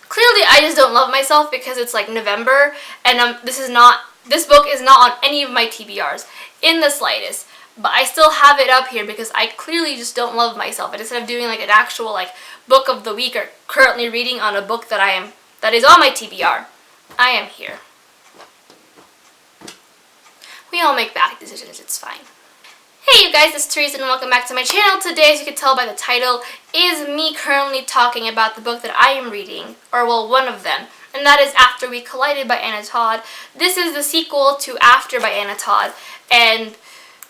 clearly I just don't love myself because it's like November and this book is not on any of my TBRs in the slightest. But I still have it up here because I clearly just don't love myself. And instead of doing like an actual like book of the week or currently reading on a book that is on my TBR, I am here. We all make bad decisions, it's fine. Hey you guys, this is Teresa and welcome back to my channel. Today, as you can tell by the title, is me currently talking about the book that I am reading, or well, one of them, and that is After We Collided by Anna Todd. This is the sequel to After by Anna Todd, and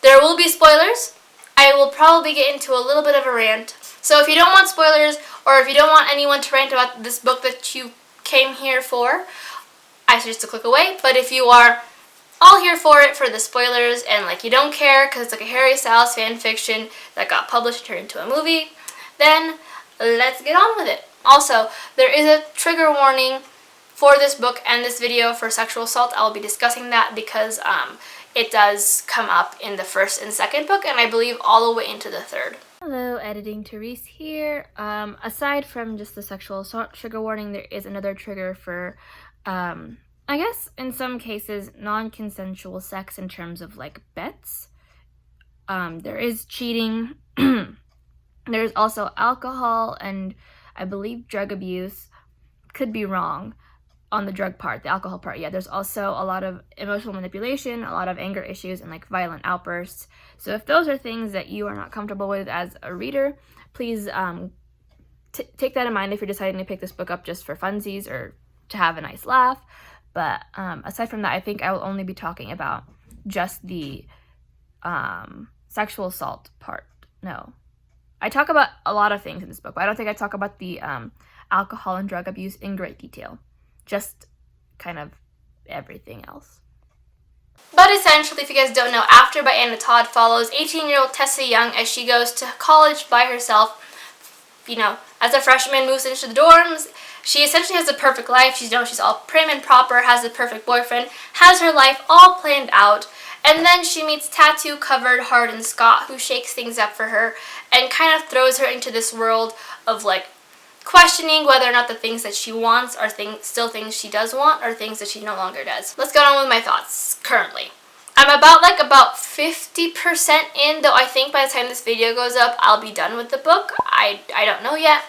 there will be spoilers. I will probably get into a little bit of a rant. So if you don't want spoilers, or if you don't want anyone to rant about this book that you came here for, I suggest to click away. But if you are all here for it, for the spoilers, and like you don't care because it's like a Harry Styles fan fiction that got published and turned into a movie, then let's get on with it. Also, there is a trigger warning for this book and this video for sexual assault. I will be discussing that because it does come up in the first and second book, and I believe all the way into the third. Hello, Editing Therese here. Aside from just the sexual assault trigger warning, there is another trigger for I guess in some cases non-consensual sex in terms of like bets. There is cheating. There's also alcohol and I believe drug abuse. Could be wrong on the drug part, the alcohol part. Yeah, there's also a lot of emotional manipulation, a lot of anger issues, and like violent outbursts. So if those are things that you are not comfortable with as a reader, please take that in mind if you're deciding to pick this book up just for funsies or to have a nice laugh. But aside from that, I think I will only be talking about just the sexual assault part. No. I talk about a lot of things in this book, but I don't think I talk about the alcohol and drug abuse in great detail. Just kind of everything else. But essentially, if you guys don't know, After by Anna Todd follows 18-year-old Tessa Young as she goes to college by herself. You know, as a freshman, moves into the dorms. She essentially has the perfect life. She's all prim and proper, has the perfect boyfriend, has her life all planned out, and then she meets tattoo-covered Hardin Scott, who shakes things up for her and kind of throws her into this world of like questioning whether or not the things that she wants are still things she does want or things that she no longer does. Let's get on with my thoughts currently. I'm about 50% in, though I think by the time this video goes up, I'll be done with the book. I don't know yet.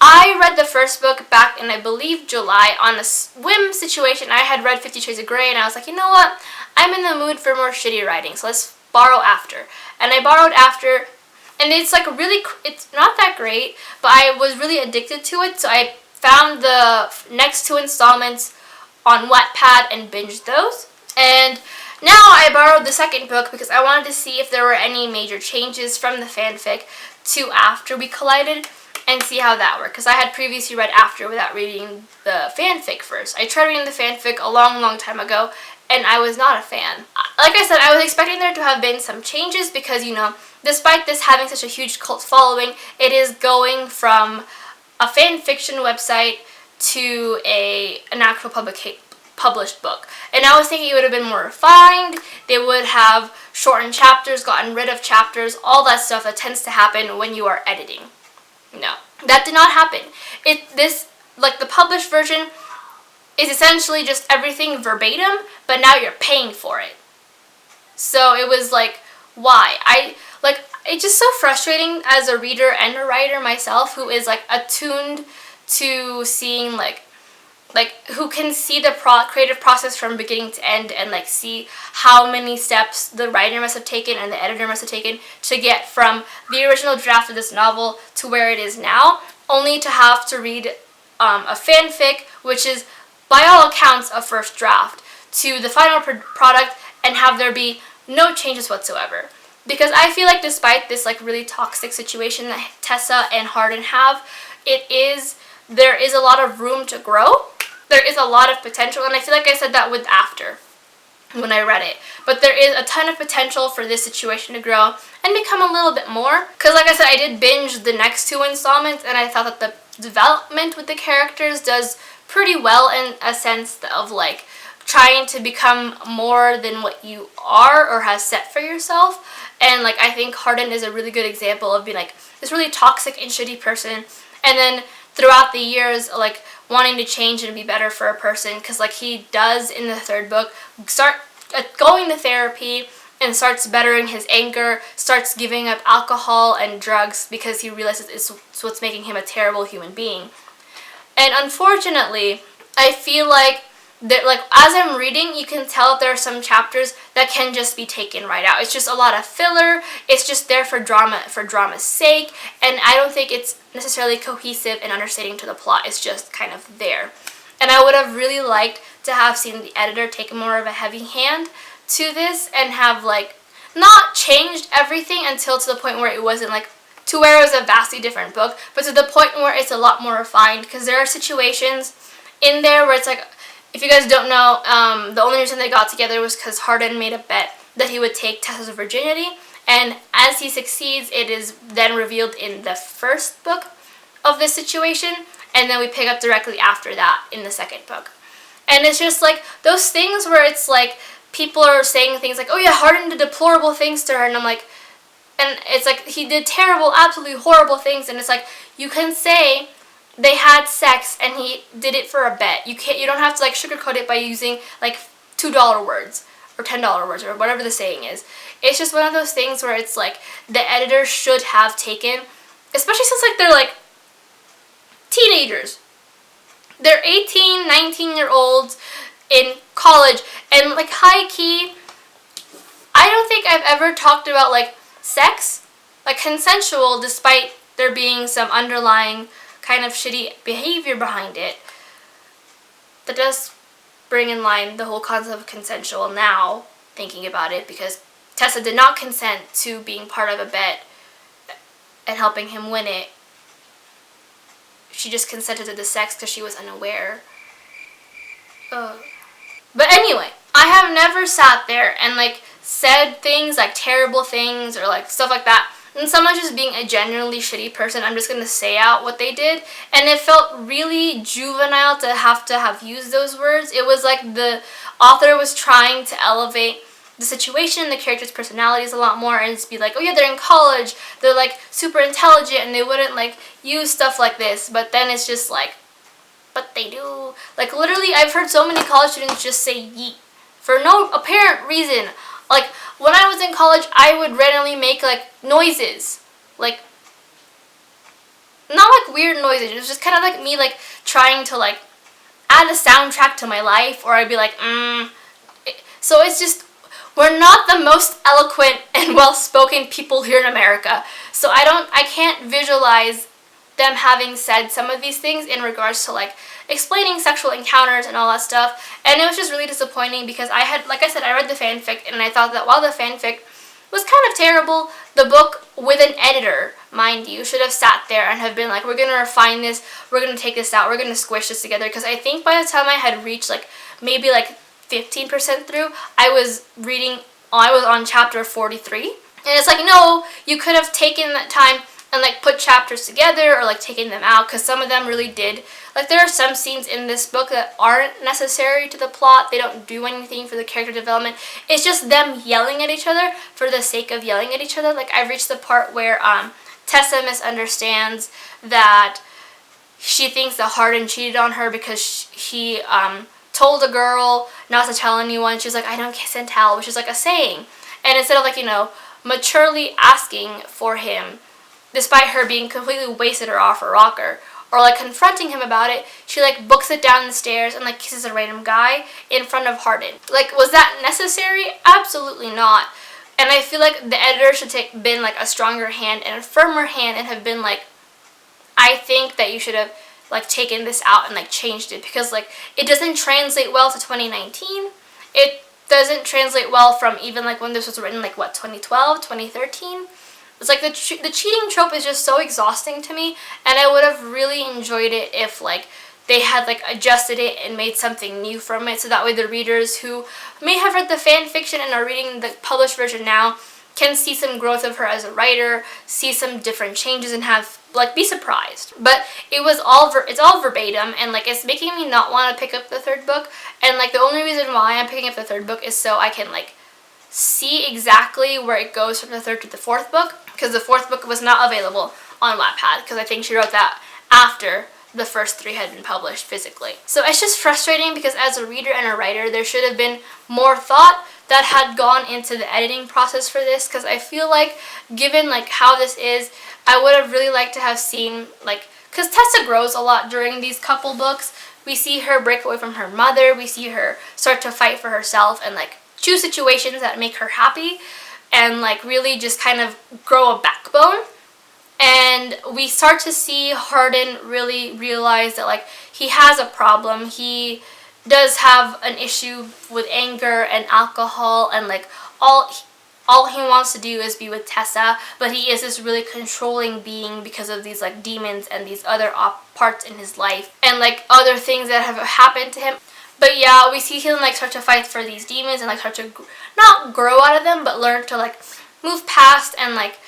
I read the first book back in, I believe, July on a whim situation. I had read 50 Shades of Grey, and I was like, you know what? I'm in the mood for more shitty writing, so let's borrow After. And I borrowed After, and it's like it's not that great, but I was really addicted to it, so I found the next 2 installments on Wattpad and binged those. And now I borrowed the second book because I wanted to see if there were any major changes from the fanfic to After We Collided, and see how that worked, because I had previously read After without reading the fanfic first. I tried reading the fanfic a long time ago, and I was not a fan. Like I said, I was expecting there to have been some changes because, you know, despite this having such a huge cult following, it is going from a fan fiction website to an actual published book. And I was thinking it would have been more refined, they would have shortened chapters, gotten rid of chapters, all that stuff that tends to happen when you are editing. No, that did not happen. The published version is essentially just everything verbatim, but now you're paying for it. So it was like, why? It's just so frustrating as a reader and a writer myself who is like attuned to seeing like who can see the creative process from beginning to end and like see how many steps the writer must have taken and the editor must have taken to get from the original draft of this novel to where it is now, only to have to read a fanfic, which is by all accounts a first draft, to the final product and have there be no changes whatsoever. Because I feel like despite this like really toxic situation that Tessa and Hardin have, there is a lot of room to grow. There is a lot of potential, and I feel like I said that with After when I read it. But there is a ton of potential for this situation to grow and become a little bit more. Because like I said, I did binge the next 2 installments, and I thought that the development with the characters does pretty well in a sense of like trying to become more than what you are or has set for yourself. And like I think Hardin is a really good example of being like this really toxic and shitty person, and then throughout the years like wanting to change and be better for a person, because like he does in the third book, start going to therapy and starts bettering his anger, starts giving up alcohol and drugs because he realizes it's what's making him a terrible human being. And unfortunately, I feel like that, like as I'm reading, you can tell that there are some chapters that can just be taken right out. It's just a lot of filler. It's just there for drama's sake, and I don't think it's necessarily cohesive and understanding to the plot. It's just kind of there. And I would have really liked to have seen the editor take more of a heavy hand to this and have like not changed everything until to the point where it wasn't like to where it was a vastly different book, but to the point where it's a lot more refined, because there are situations in there where it's like, if you guys don't know, the only reason they got together was because Hardin made a bet that he would take Tessa's virginity, and as he succeeds, it is then revealed in the first book of this situation, and then we pick up directly after that in the second book. And it's just like those things where it's like people are saying things like, oh yeah, Hardin did deplorable things to her, and I'm like, and it's like he did terrible, absolutely horrible things, and it's like you can say they had sex and he did it for a bet. You don't have to like sugarcoat it by using like $2 words or $10 words or whatever the saying is. It's just one of those things where it's like the editor should have taken, especially since like they're like teenagers. They're 18, 19-year-olds in college, and like high key, I don't think I've ever talked about like sex, like consensual, despite there being some underlying kind of shitty behavior behind it. That does bring in line the whole concept of consensual now, thinking about it, because Tessa did not consent to being part of a bet and helping him win it. She just consented to the sex because she was unaware. But anyway, I have never sat there and like said things like terrible things or like stuff like that. And someone just being a genuinely shitty person, I'm just going to say out what they did. And it felt really juvenile to have used those words. It was like the author was trying to elevate the situation, the characters' personalities a lot more, and just be like, oh yeah, they're in college, they're like super intelligent, and they wouldn't like use stuff like this. But then it's just like, but they do. Like literally, I've heard so many college students just say yeet for no apparent reason. Like, when I was in college, I would randomly make, like, noises. Like, not, like, weird noises. It was just kind of like me, like, trying to, like, add a soundtrack to my life. Or I'd be like, So it's just, we're not the most eloquent and well-spoken people here in America. So I can't visualize them having said some of these things in regards to, like, explaining sexual encounters and all that stuff. And it was just really disappointing because I had, like I said, I read the fanfic, and I thought that while the fanfic was kind of terrible, the book with an editor, mind you, should have sat there and have been like, we're going to refine this, we're going to take this out, we're going to squish this together. Because I think by the time I had reached like maybe like 15% through, I was on chapter 43. And it's like, no, you could have taken that time and like put chapters together or like taking them out, because some of them really did. Like there are some scenes in this book that aren't necessary to the plot. They don't do anything for the character development. It's just them yelling at each other for the sake of yelling at each other. Like I reached the part where Tessa misunderstands that she thinks that Hardin cheated on her because he told a girl not to tell anyone. She's like, I don't kiss and tell, which is like a saying. And instead of like, maturely asking for him, despite her being completely wasted or off her rocker, or like confronting him about it, she like books it down the stairs and like kisses a random guy in front of Hardin. Like, was that necessary? Absolutely not. And I feel like the editor should been like a stronger hand and a firmer hand and have been like, I think that you should have like taken this out and like changed it, because like it doesn't translate well to 2019. It doesn't translate well from even like when this was written, like what, 2012, 2013. It's like the cheating trope is just so exhausting to me, and I would have really enjoyed it if like they had like adjusted it and made something new from it, so that way the readers who may have read the fan fiction and are reading the published version now can see some growth of her as a writer, see some different changes, and have like be surprised. But it's all verbatim, and like it's making me not want to pick up the third book. And like the only reason why I'm picking up the third book is so I can like see exactly where it goes from the third to the fourth book, because the fourth book was not available on Wattpad, because I think she wrote that after the first 3 had been published physically. So it's just frustrating because as a reader and a writer, there should have been more thought that had gone into the editing process for this, because I feel like given like how this is, I would have really liked to have seen like, because Tessa grows a lot during these couple books. We see her break away from her mother, we see her start to fight for herself and like choose situations that make her happy and like really just kind of grow a backbone. And we start to see Hardin really realize that like he has a problem. He does have an issue with anger and alcohol, and like all he wants to do is be with Tessa, but he is this really controlling being because of these like demons and these other parts in his life and like other things that have happened to him. But yeah, we see him like start to fight for these demons and like start to not grow out of them, but learn to like move past and like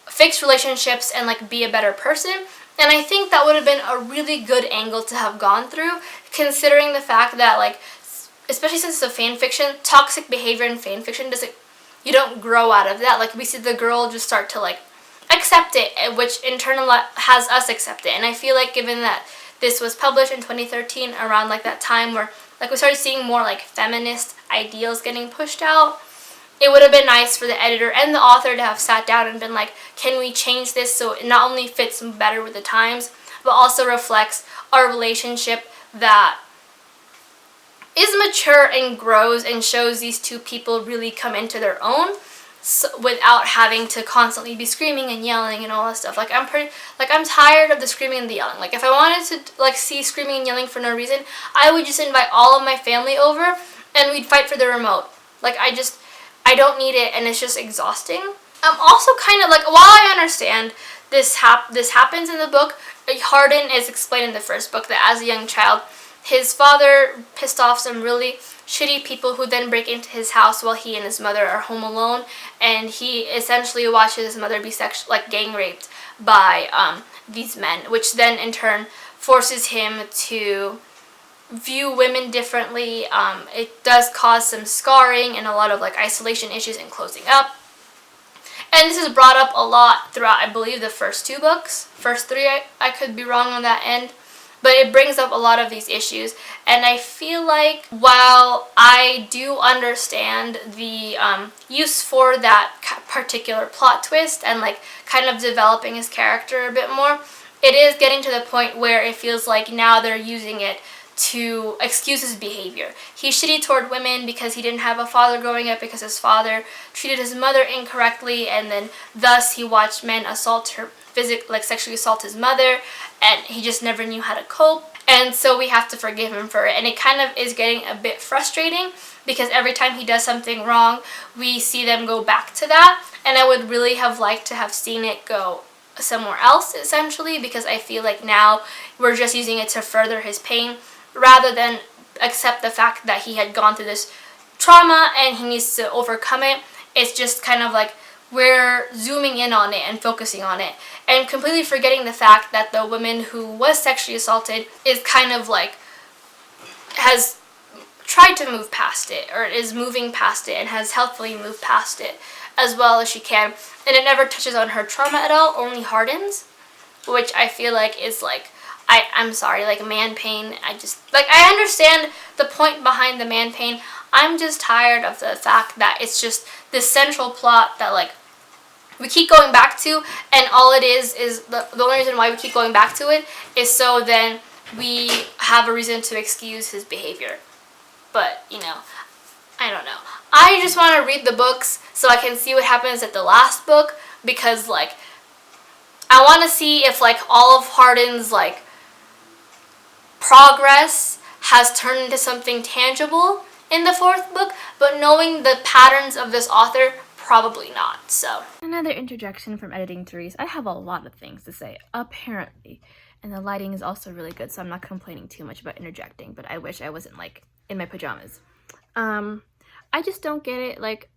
fix relationships and like be a better person. And I think that would have been a really good angle to have gone through, considering the fact that like, especially since it's a fan fiction, toxic behavior in fan fiction doesn't, you don't grow out of that. Like we see the girl just start to like accept it, which in turn has us accept it. And I feel like given that this was published in 2013, around like that time where like we started seeing more like feminist ideals getting pushed out, it would have been nice for the editor and the author to have sat down and been like, can we change this so it not only fits better with the times, but also reflects our relationship that is mature and grows and shows these two people really come into their own, so, without having to constantly be screaming and yelling and all that stuff. Like I'm tired of the screaming and the yelling. Like if I wanted to like see screaming and yelling for no reason, I would just invite all of my family over and we'd fight for the remote. Like I don't need it, and it's just exhausting. I'm also kind of like, while I understand this happens in the book, Hardin is explained in the first book that as a young child, his father pissed off some really shitty people who then break into his house while he and his mother are home alone, and he essentially watches his mother be gang raped by these men, which then in turn forces him to view women differently. It does cause some scarring and a lot of like isolation issues and closing up. And this is brought up a lot throughout, I believe, the first 2 books. First 3, I could be wrong on that end. But it brings up a lot of these issues. And I feel like while I do understand the use for that particular plot twist and like kind of developing his character a bit more, it is getting to the point where it feels like now they're using it to excuse his behavior. He's shitty toward women because he didn't have a father growing up, because his father treated his mother incorrectly, and then thus he watched men assault her, sexually assault his mother, and he just never knew how to cope. And so we have to forgive him for it. And it kind of is getting a bit frustrating because every time he does something wrong, we see them go back to that. And I would really have liked to have seen it go somewhere else, essentially, because I feel like now we're just using it to further his pain rather than accept the fact that he had gone through this trauma and he needs to overcome it. It's just kind of like we're zooming in on it and focusing on it and completely forgetting the fact that the woman who was sexually assaulted is kind of like has tried to move past it, or is moving past it and has healthfully moved past it as well as she can. And it never touches on her trauma at all, only hardens, which I feel like is like, I'm sorry, like man pain. I understand the point behind the man pain. I'm just tired of the fact that it's just this central plot that like we keep going back to, and all it is the only reason why we keep going back to it is so then we have a reason to excuse his behavior. But, you know, I don't know. I just want to read the books so I can see what happens at the last book, because like I want to see if like all of Hardin's like progress has turned into something tangible in the 4th book, but knowing the patterns of this author, probably not. So another interjection from editing Therese. I have a lot of things to say, apparently, and the lighting is also really good, so I'm not complaining too much about interjecting, but I wish I wasn't like in my pajamas. I just don't get it. Like,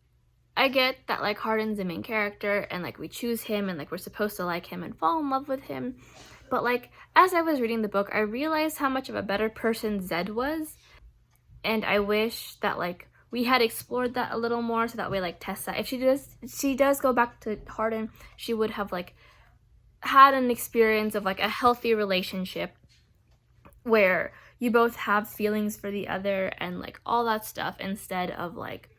I get that like Hardin's the main character and like we choose him and like we're supposed to like him and fall in love with him, but like as I was reading the book, I realized how much of a better person Zed was, and I wish that like we had explored that a little more, so that way like Tessa, if she does go back to Hardin, she would have like had an experience of like a healthy relationship where you both have feelings for the other and like all that stuff, instead of like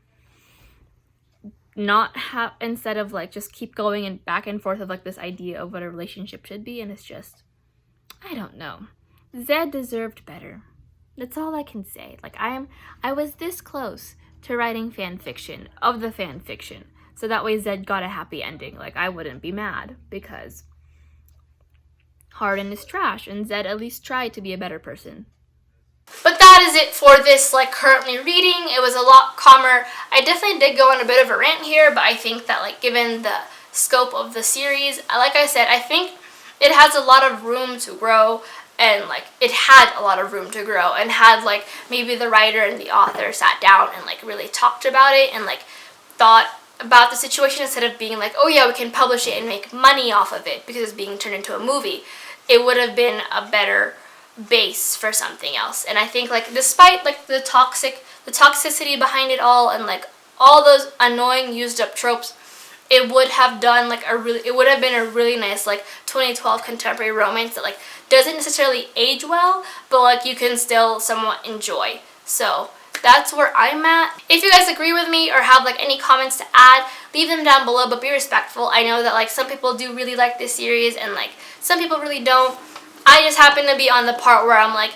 just keep going and back and forth of like this idea of what a relationship should be. And it's just, I don't know. Zed deserved better. That's all I can say. Like, I was this close to writing fan fiction of the fan fiction, so that way Zed got a happy ending. Like, I wouldn't be mad, because Hardin is trash and Zed at least tried to be a better person. But that is it for this, like, currently reading. It was a lot calmer. I definitely did go on a bit of a rant here, but I think that, like, given the scope of the series, like I said, I think it has a lot of room to grow, and, like, it had a lot of room to grow, and had, like, maybe the writer and the author sat down and, like, really talked about it and, like, thought about the situation instead of being like, oh yeah, we can publish it and make money off of it because it's being turned into a movie. It would have been a better base for something else. And I think, like, despite like the toxicity behind it all, and like all those annoying used up tropes, it would have done like it would have been a really nice like 2012 contemporary romance that like doesn't necessarily age well, but like you can still somewhat enjoy. So that's where I'm at. If you guys agree with me or have like any comments to add, leave them down below, but be respectful. I know that like some people do really like this series and like some people really don't. I just happen to be on the part where I'm like,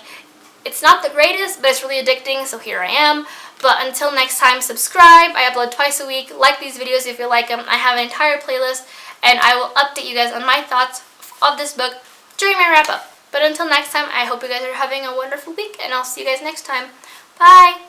it's not the greatest, but it's really addicting, so here I am. But until next time, subscribe. I upload twice a week. Like these videos if you like them. I have an entire playlist, and I will update you guys on my thoughts of this book during my wrap-up. But until next time, I hope you guys are having a wonderful week, and I'll see you guys next time. Bye!